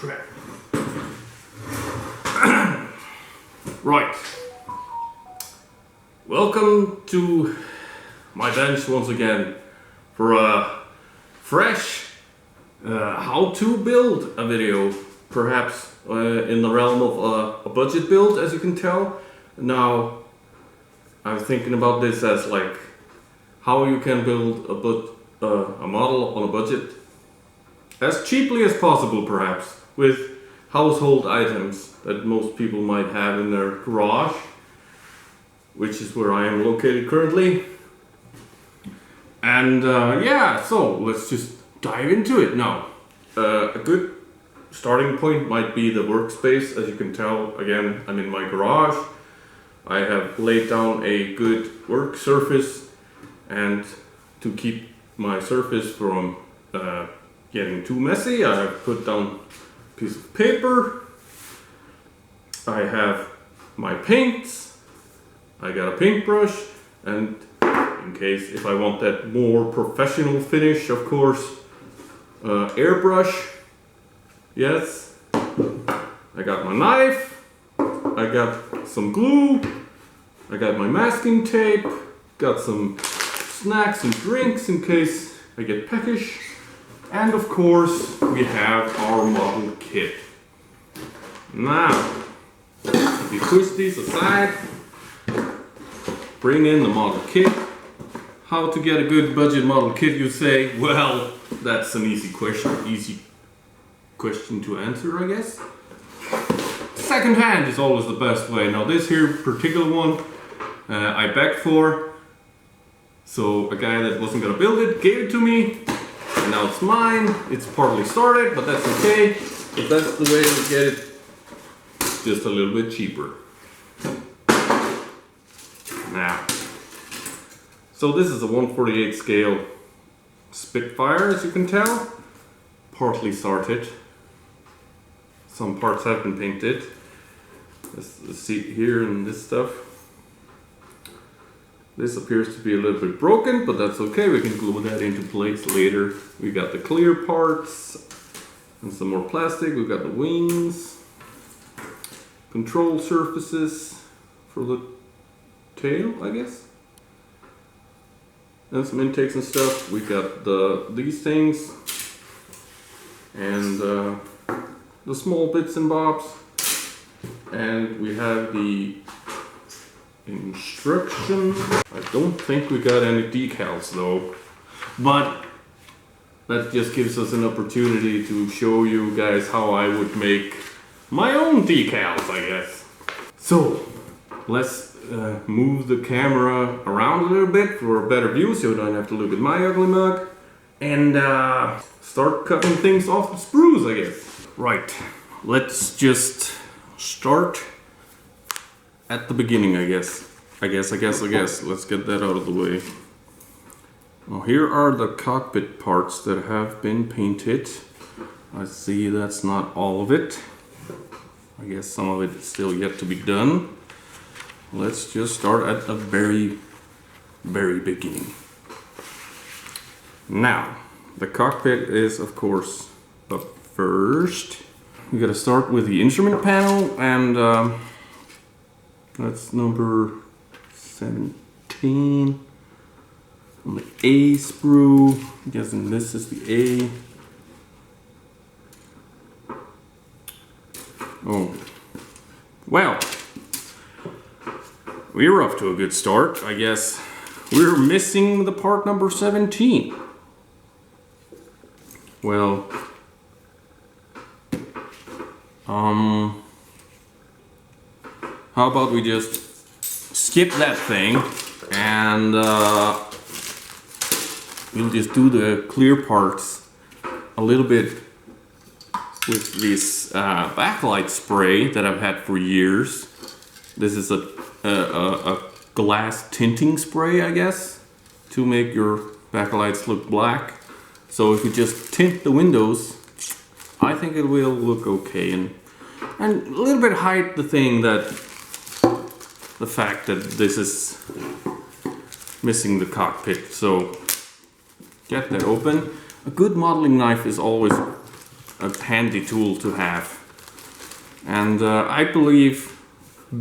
crap. Right. Welcome to my bench once again for a fresh how to build a video, perhaps in the realm of a budget build, as you can tell. Now, I'm thinking about this as like how you can build a model on a budget as cheaply as possible, perhaps, with household items that most people might have in their garage, which is where I am located currently. And yeah, so let's just dive into it now. A good starting point might be the workspace. As you can tell, again, I'm in my garage. I have laid down a good work surface, and to keep my surface from getting too messy, I have put down a piece of paper. I have my paints. I got a paintbrush, and in case if I want that more professional finish, of course, airbrush. Yes. I got my knife. I got some glue. I got my masking tape. Got some snacks and drinks in case I get peckish. And of course, we have our model kit. Now, if you push these aside, bring in the model kit. How to get a good budget model kit, you say? Well, that's an easy question to answer, I guess. Second hand is always the best way. Now this here particular one, I begged for. So a guy that wasn't gonna build it gave it to me. And now it's mine. It's partly started, but that's okay. If that's the way to get it, just a little bit cheaper. Now, so this is a 1/48 scale Spitfire, as you can tell. Partly started. Some parts have been painted. Let's see here and this stuff. This appears to be a little bit broken, but that's okay. We can glue that into place later. We got the clear parts and some more plastic. We've got the wings, control surfaces for the tail, I guess, and some intakes and stuff. We got these things and the small bits and bobs, and we have the instructions. I don't think we got any decals though, but that just gives us an opportunity to show you guys how I would make my own decals, I guess. So let's move the camera around a little bit for a better view, so you don't have to look at my ugly mug, and start cutting things off the sprues, I guess. Right, let's just start at the beginning, I guess. Let's get that out of the way. Well, here are the cockpit parts that have been painted. I see that's not all of it. I guess some of it is still yet to be done. Let's just start at the very beginning. Now, the cockpit is of course up first. We gotta start with the instrument panel, and that's number 17 on the A sprue. I'm guessing this is the A. Oh, well, we're off to a good start, I guess. We're missing the part number 17. Well, how about we just skip that thing and we'll just do the clear parts a little bit with this backlight spray that I've had for years. This is a glass tinting spray, I guess, to make your backlights look black. So if you just tint the windows, I think it will look okay, and a little bit hide the thing that the fact that this is missing the cockpit. So get that open. A good modeling knife is always a handy tool to have. And I believe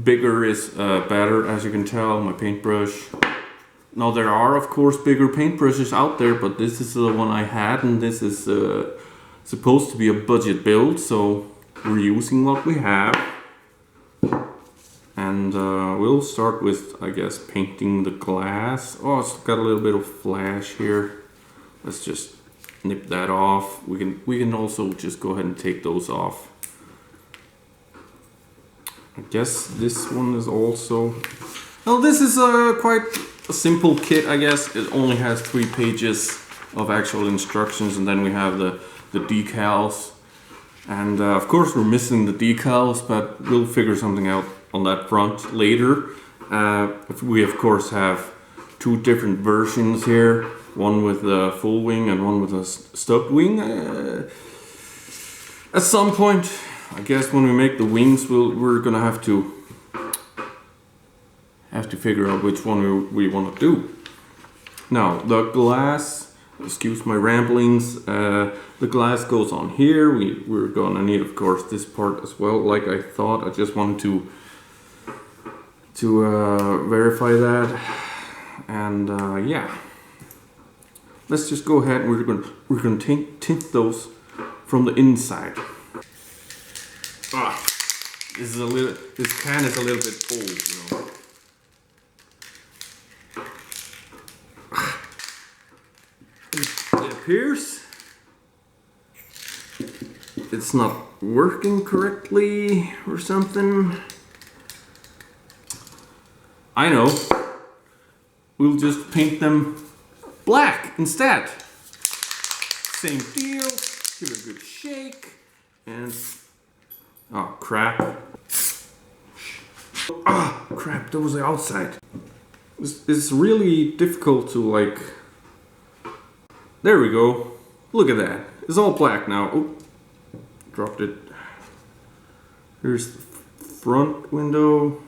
bigger is better, as you can tell, my paintbrush. Now there are of course bigger paintbrushes out there, but this is the one I had, and this is supposed to be a budget build, so we're using what we have. And we'll start with, I guess, painting the glass. Oh, it's got a little bit of flash here. Let's just nip that off. We can also just go ahead and take those off. I guess this one is also... Well, this is quite a simple kit, I guess. It only has 3 pages of actual instructions, and then we have the decals. And of course we're missing the decals, but we'll figure something out on that front later. We of course have 2 different versions here, one with a full wing and one with a stubbed wing. At some point, I guess when we make the wings, we're gonna have to figure out which one we want to do. Now the glass, excuse my ramblings, the glass goes on here. We're gonna need of course this part as well, like I thought. I just wanted to verify that. And yeah, let's just go ahead and we're gonna tint those from the inside. This can is a little bit old, you know. It appears it's not working correctly or something. I know. We'll just paint them black instead. Same deal. Give it a good shake. And oh crap. Ah, crap, that was the outside. It's really difficult to like... There we go. Look at that. It's all black now. Oh, dropped it. Here's the front window.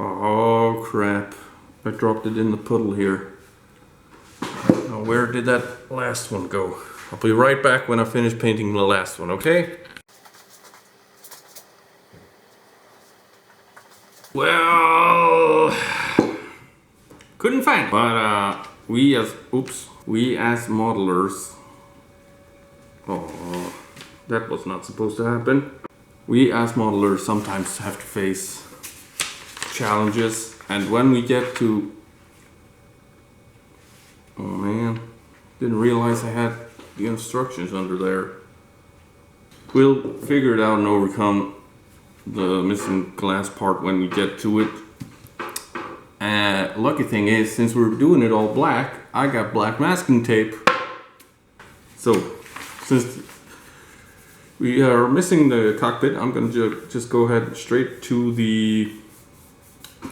Oh crap. I dropped it in the puddle here. Now where did that last one go? I'll be right back when I finish painting the last one, okay? Well, couldn't find it. But we as modelers, oh, that was not supposed to happen. We as modelers sometimes have to face challenges, and when we get to, oh man, didn't realize I had the instructions under there. We'll figure it out and overcome the missing glass part when we get to it. Lucky thing is, since we're doing it all black, I got black masking tape. So, since we are missing the cockpit, I'm gonna just go ahead straight to the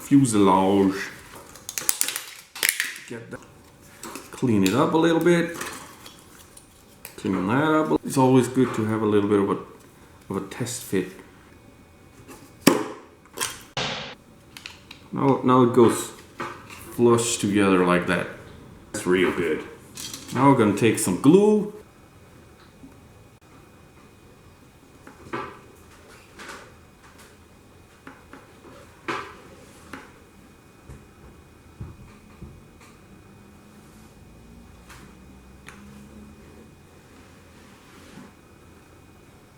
fuselage. Get that. Clean it up a little bit. Clean that up. It's always good to have a little bit of a test fit. Now it goes flush together like that. That's real good. Now we're gonna take some glue.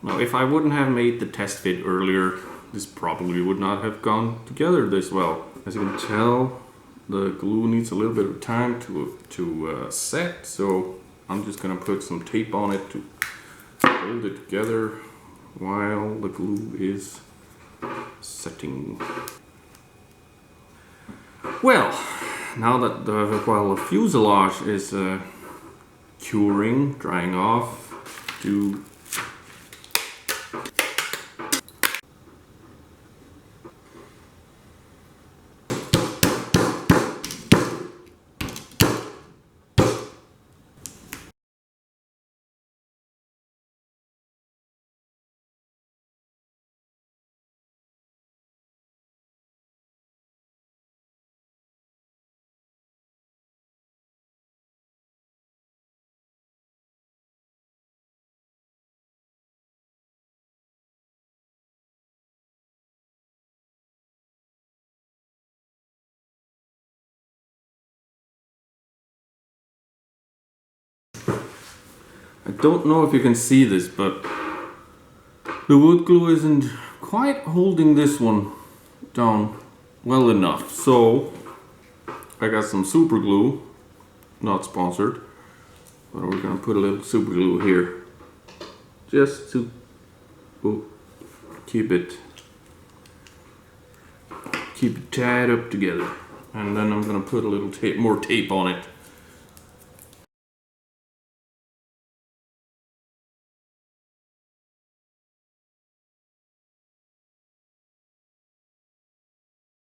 Now if I wouldn't have made the test fit earlier, this probably would not have gone together this well. As you can tell, the glue needs a little bit of time to set, so I'm just gonna put some tape on it to hold it together while the glue is setting. Well, now that while the fuselage is curing, drying off, to I don't know if you can see this, but the wood glue isn't quite holding this one down well enough. So I got some super glue, not sponsored, but we're gonna put a little super glue here just to keep it tied up together. And then I'm gonna put a little more tape on it.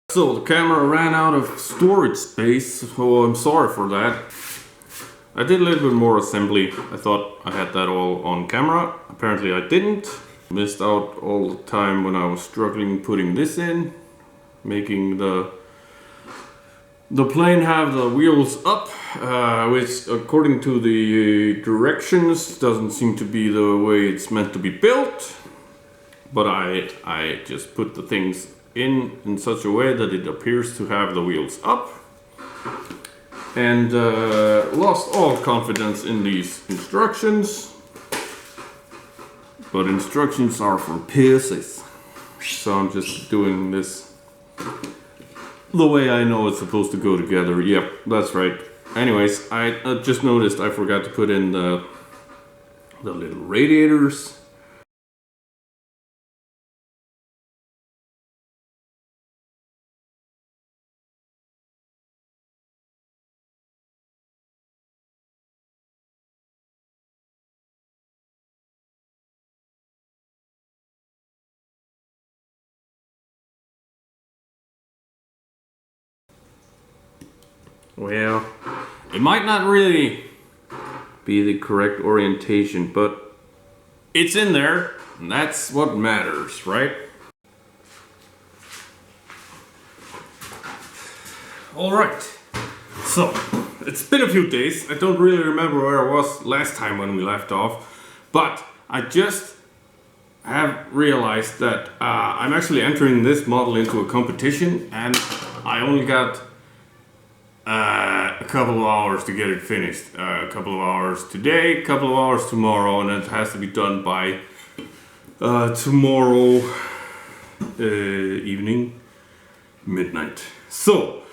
So the camera ran out of storage space, so I'm sorry for that. I did a little bit more assembly. I thought I had that all on camera. Apparently I didn't. Missed out all the time when I was struggling putting this in, making the plane have the wheels up, which according to the directions doesn't seem to be the way it's meant to be built. But I just put the things in such a way that it appears to have the wheels up, and lost all confidence in these instructions. But instructions are for pussies, so I'm just doing this the way I know it's supposed to go together. Yep, that's right. Anyways, I just noticed I forgot to put in the little radiators. Well, it might not really be the correct orientation, but it's in there, and that's what matters, right? Alright, so it's been a few days. I don't really remember where I was last time when we left off, but I just have realized that I'm actually entering this model into a competition, and I only got a couple of hours to get it finished. A couple of hours today, a couple of hours tomorrow, and it has to be done by tomorrow evening, midnight. So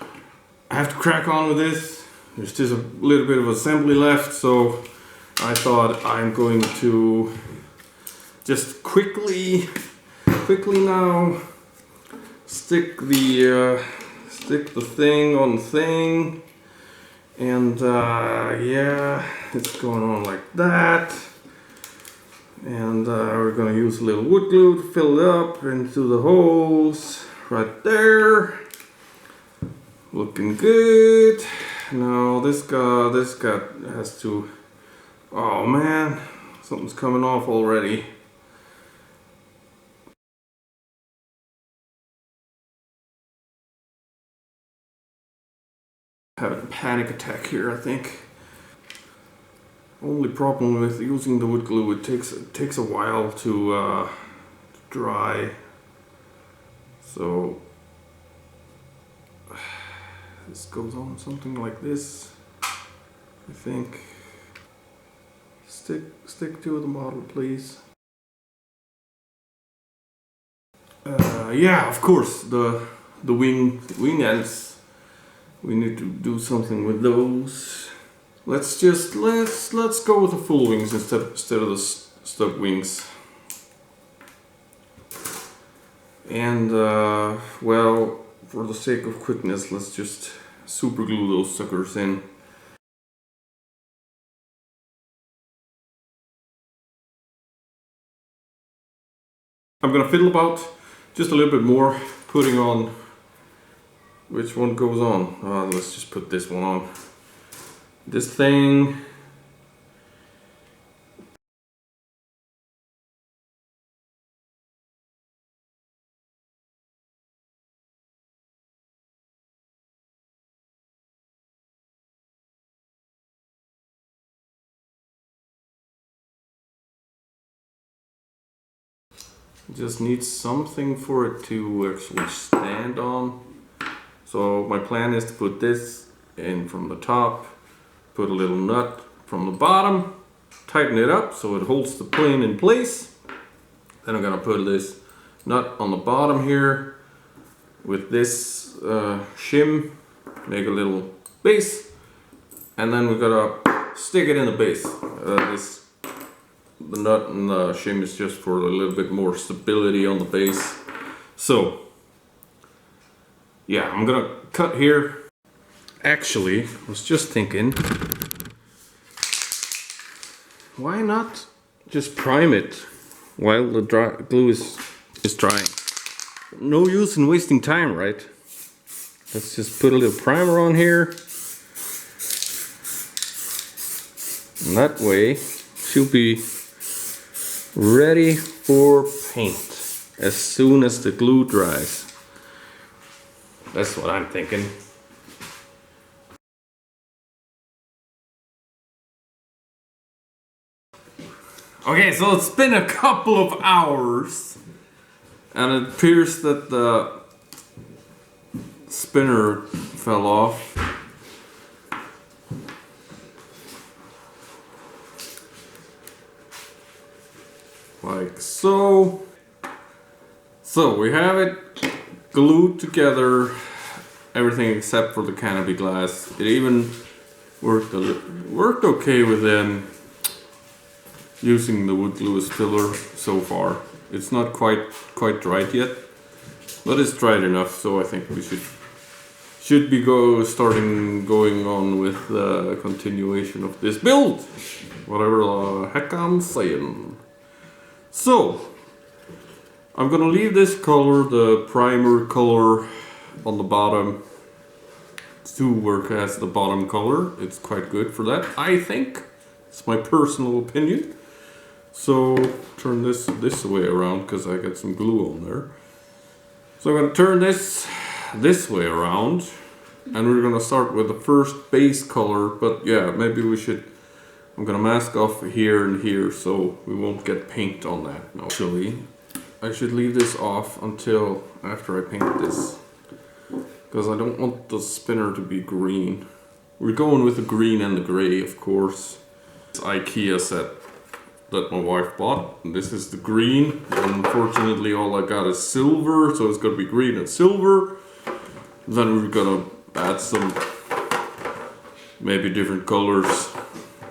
I have to crack on with this. There's just a little bit of assembly left, so I thought I'm going to just quickly now stick the thing on the thing, and yeah, it's going on like that, and we're gonna use a little wood glue to fill it up into the holes right there. Looking good. Now this guy has to, oh man, something's coming off already. Having a panic attack here, I think. Only problem with using the wood glue, it takes a while to dry. So this goes on something like this, I think. Stick to the model, please. Yeah, of course, the wing ends. We need to do something with those. Let's go with the full wings instead of the stub wings. And well, for the sake of quickness, let's just super glue those suckers in. I'm gonna fiddle about just a little bit more, putting on which one goes on. Let's just put this one on. This thing. Just needs something for it to actually stand on. So my plan is to put this in from the top, put a little nut from the bottom, tighten it up so it holds the plane in place. Then I'm gonna put this nut on the bottom here with this shim, make a little base, and then we're gonna stick it in the base. The nut and the shim is just for a little bit more stability on the base. So yeah, I'm gonna cut here. Actually, I was just thinking, why not just prime it while the glue is drying? No use in wasting time, right? Let's just put a little primer on here. And that way, she'll be ready for paint as soon as the glue dries. That's what I'm thinking. Okay, so it's been a couple of hours and it appears that the spinner fell off. Like so. So we have it glued together, everything except for the canopy glass. It even worked okay with them using the wood glue as filler so far. It's not quite dried yet, but it's dried enough, so I think we should be going on with the continuation of this build, whatever the heck I'm saying. So I'm gonna leave this color, the primer color, on the bottom to work as the bottom color. It's quite good for that, I think. It's my personal opinion. So turn this way around because I got some glue on there. So I'm gonna turn this way around, and we're gonna start with the first base color. But yeah, maybe we should. I'm gonna mask off here and here so we won't get paint on that. No. Actually, I should leave this off until after I paint this, because I don't want the spinner to be green. We're going with the green and the gray, of course. This IKEA set that my wife bought. And this is the green. Unfortunately, all I got is silver, so it's gonna be green and silver. Then we're gonna add some maybe different colors.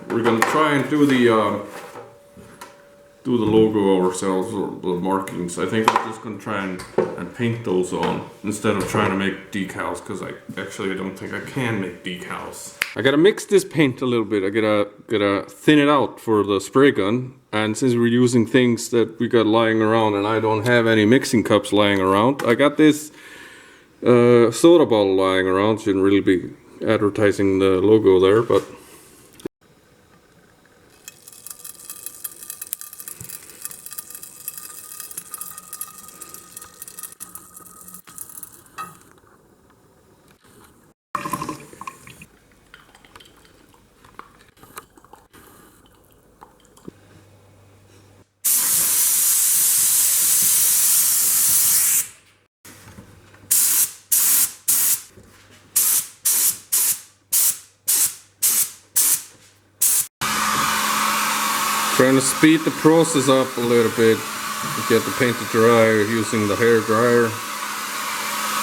We're gonna try and do the logo ourselves, or the markings. I think we're just gonna try and paint those on instead of trying to make decals, because I don't think I can make decals. I gotta mix this paint a little bit. I gotta thin it out for the spray gun. And since we're using things that we got lying around and I don't have any mixing cups lying around, I got this soda bottle lying around. Shouldn't really be advertising the logo there, but trying to speed the process up a little bit to get the paint to dry using the hair dryer.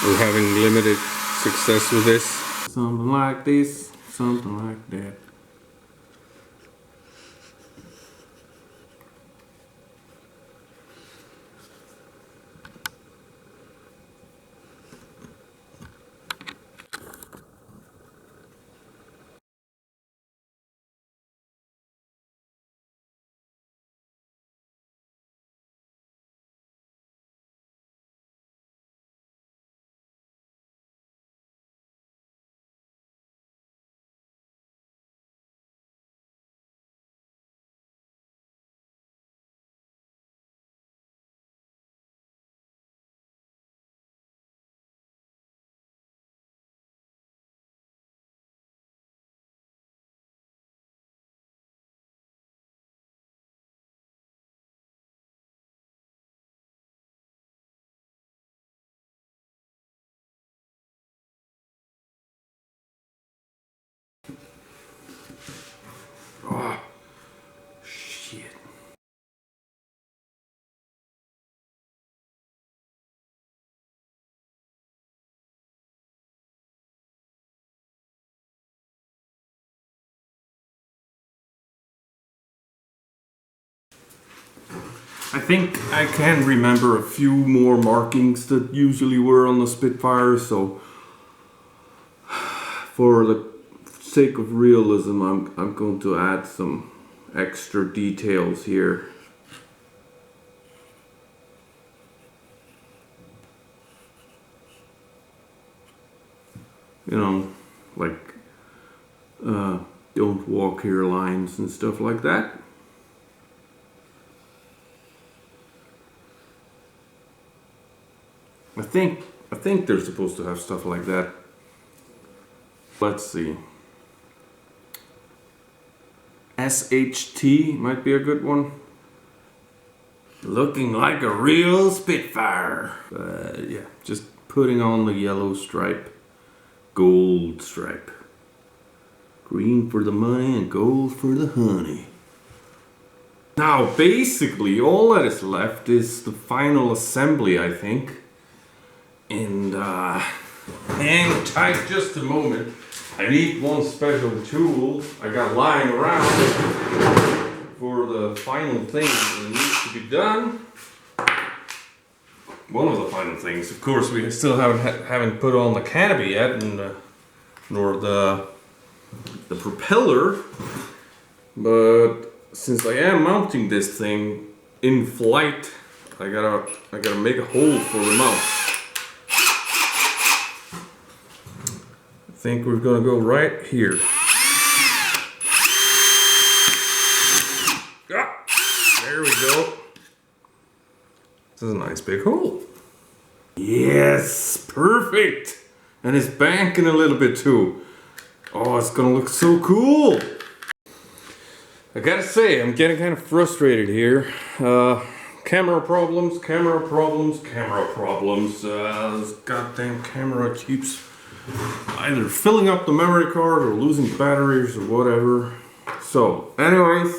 We're having limited success with this. Something like this, something like that. I think I can remember a few more markings that usually were on the Spitfire, so for the sake of realism, I'm going to add some extra details here. You know, like don't walk here lines and stuff like that. I think they're supposed to have stuff like that. Let's see. SHT might be a good one. Looking like a real Spitfire. Yeah, just putting on the yellow stripe, gold stripe. Green for the money and gold for the honey. Now basically all that is left is the final assembly, I think. And hang tight just a moment. I need one special tool I got lying around for the final thing that needs to be done. One of the final things, of course, we still haven't put on the canopy yet, and nor the propeller. But since I am mounting this thing in flight, I gotta make a hole for the mount. I think we're gonna go right here. Ah, there we go. This is a nice big hole. Yes, perfect. And it's banking a little bit too. Oh, it's gonna look so cool. I gotta say, I'm getting kind of frustrated here. Camera problems. This goddamn camera keeps either filling up the memory card or losing batteries or whatever. So, anyways,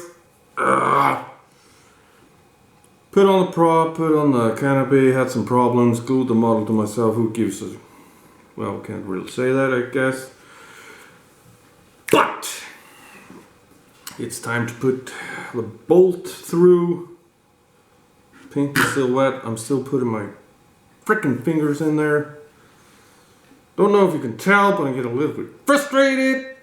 put on the prop, put on the canopy, had some problems, glued the model to myself. Who gives a... well, can't really say that, I guess. But it's time to put the bolt through. Paint is still wet. I'm still putting my frickin' fingers in there. Don't know if you can tell, but I get a little bit frustrated.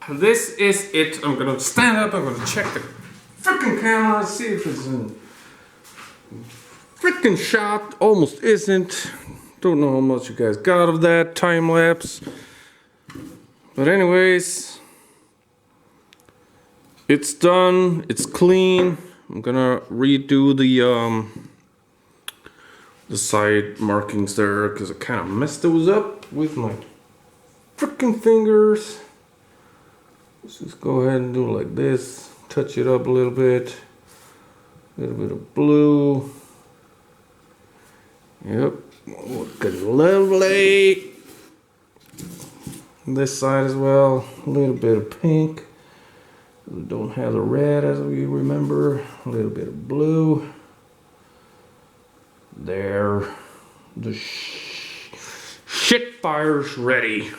This is it. I'm gonna stand up, I'm gonna check the frickin' camera, see if it's in frickin' shot. Almost isn't. Don't know how much you guys got of that time lapse. But anyways, it's done, it's clean. I'm gonna redo the side markings there because I kind of messed those up with my frickin' fingers. Let's just go ahead and do it like this. Touch it up a little bit. A little bit of blue. Yep. Looking lovely. This side as well. A little bit of pink. We don't have the red as we remember. A little bit of blue. There. The shit fire's ready.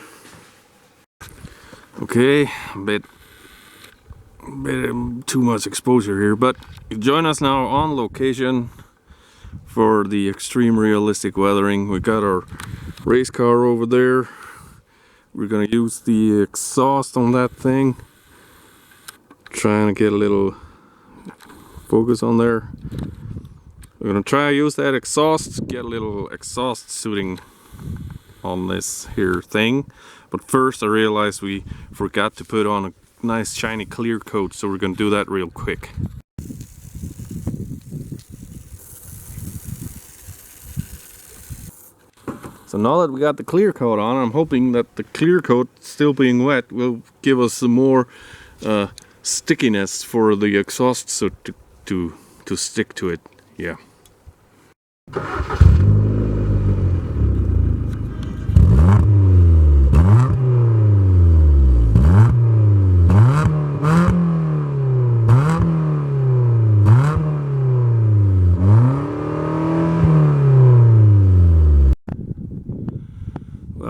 Okay, a bit too much exposure here, but join us now on location for the extreme realistic weathering. We got our race car over there. We're gonna use the exhaust on that thing. Trying to get a little focus on there. We're gonna try to use that exhaust, get a little exhaust suiting on this here thing. But first I realized we forgot to put on a nice shiny clear coat, so we're gonna do that real quick. So now that we got the clear coat on, I'm hoping that the clear coat still being wet will give us some more stickiness for the exhaust suit to stick to it. Yeah.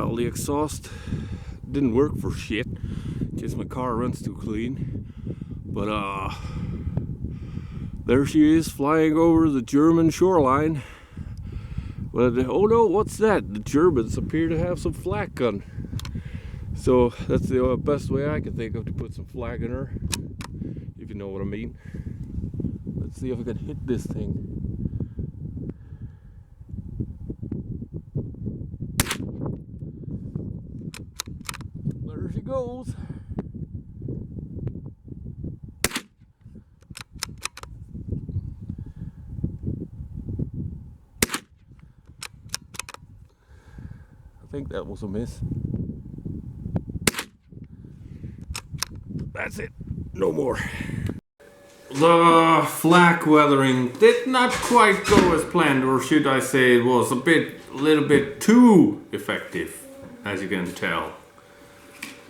Well, the exhaust didn't work for shit. Just my car runs too clean. But there she is flying over the German shoreline. But oh no, what's that? The Germans appear to have some flak gun. So that's the best way I can think of to put some flak in her, if you know what I mean. Let's see if I can hit this thing. There she goes. I think that was a miss. That's it. No more. The flak weathering did not quite go as planned, or should I say it was a little bit too effective, as you can tell.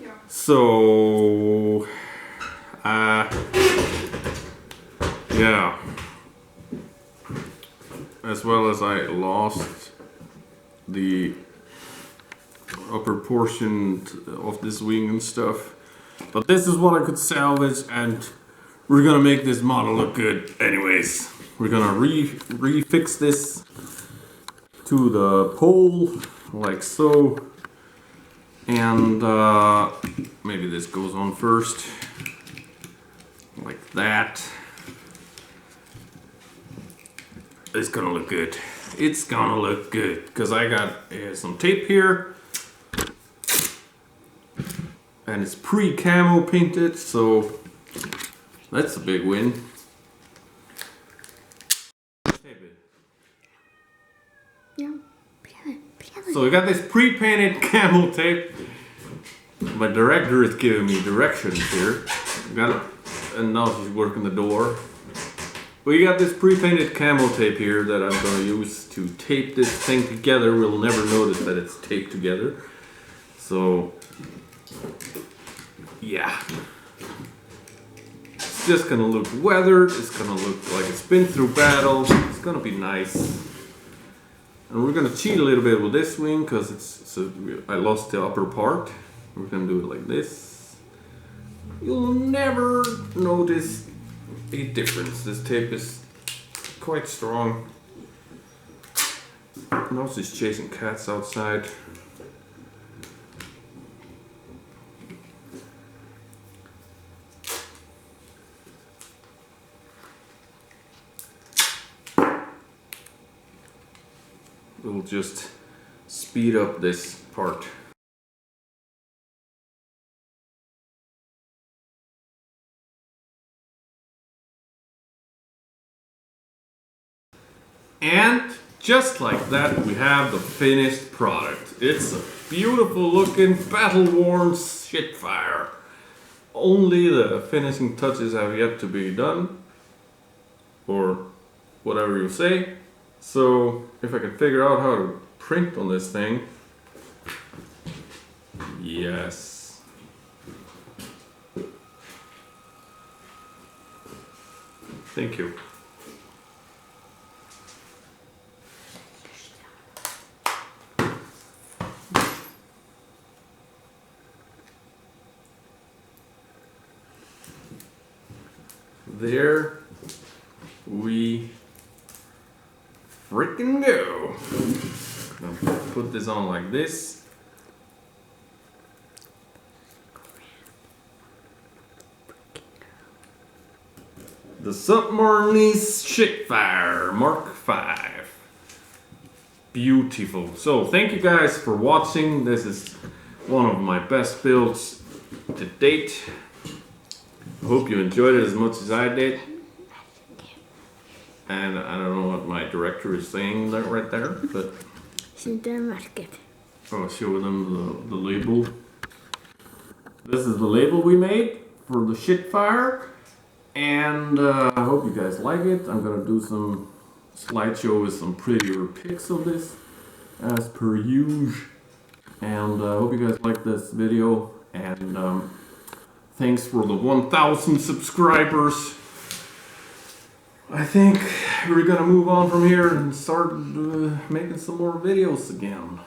Yeah. So, yeah. As well as I lost the upper portion of this wing and stuff. But this is what I could salvage, and we're gonna make this model look good anyways. We're gonna refix this to the pole, like so. And maybe this goes on first, like that. It's gonna look good. It's gonna look good, because I got some tape here. And it's pre-camo painted, so that's a big win. Yeah. So we got this pre-painted camo tape. My director is giving me directions here. Got it, and now she's working the door. We got this pre-painted camo tape here that I'm going to use to tape this thing together. We'll never notice that it's taped together. So, yeah. It's just gonna look weathered, it's gonna look like it's been through battle, it's gonna be nice. And we're gonna cheat a little bit with this wing, because I lost the upper part. We're gonna do it like this. You'll never notice a difference. This tape is quite strong. Now she's chasing cats outside. We'll just speed up this part. And just like that, we have the finished product. It's a beautiful looking, battle-worn Spitfire. Only the finishing touches have yet to be done, or whatever you say. So, if I can figure out how to print on this thing. Yes. Thank you. There we freaking go. I'm gonna put this on like this. The Submarine Spitfire Mark V. Beautiful. So thank you guys for watching. This is one of my best builds to date. I hope you enjoyed it as much as I did. And I don't know what my director is saying there, right there, but... I'll show them the label. This is the label we made for the Spitfire. And I hope you guys like it. I'm gonna do some slideshow with some prettier pics of this, as per usual. And I hope you guys like this video. And thanks for the 1,000 subscribers. I think we're gonna move on from here and start making some more videos again.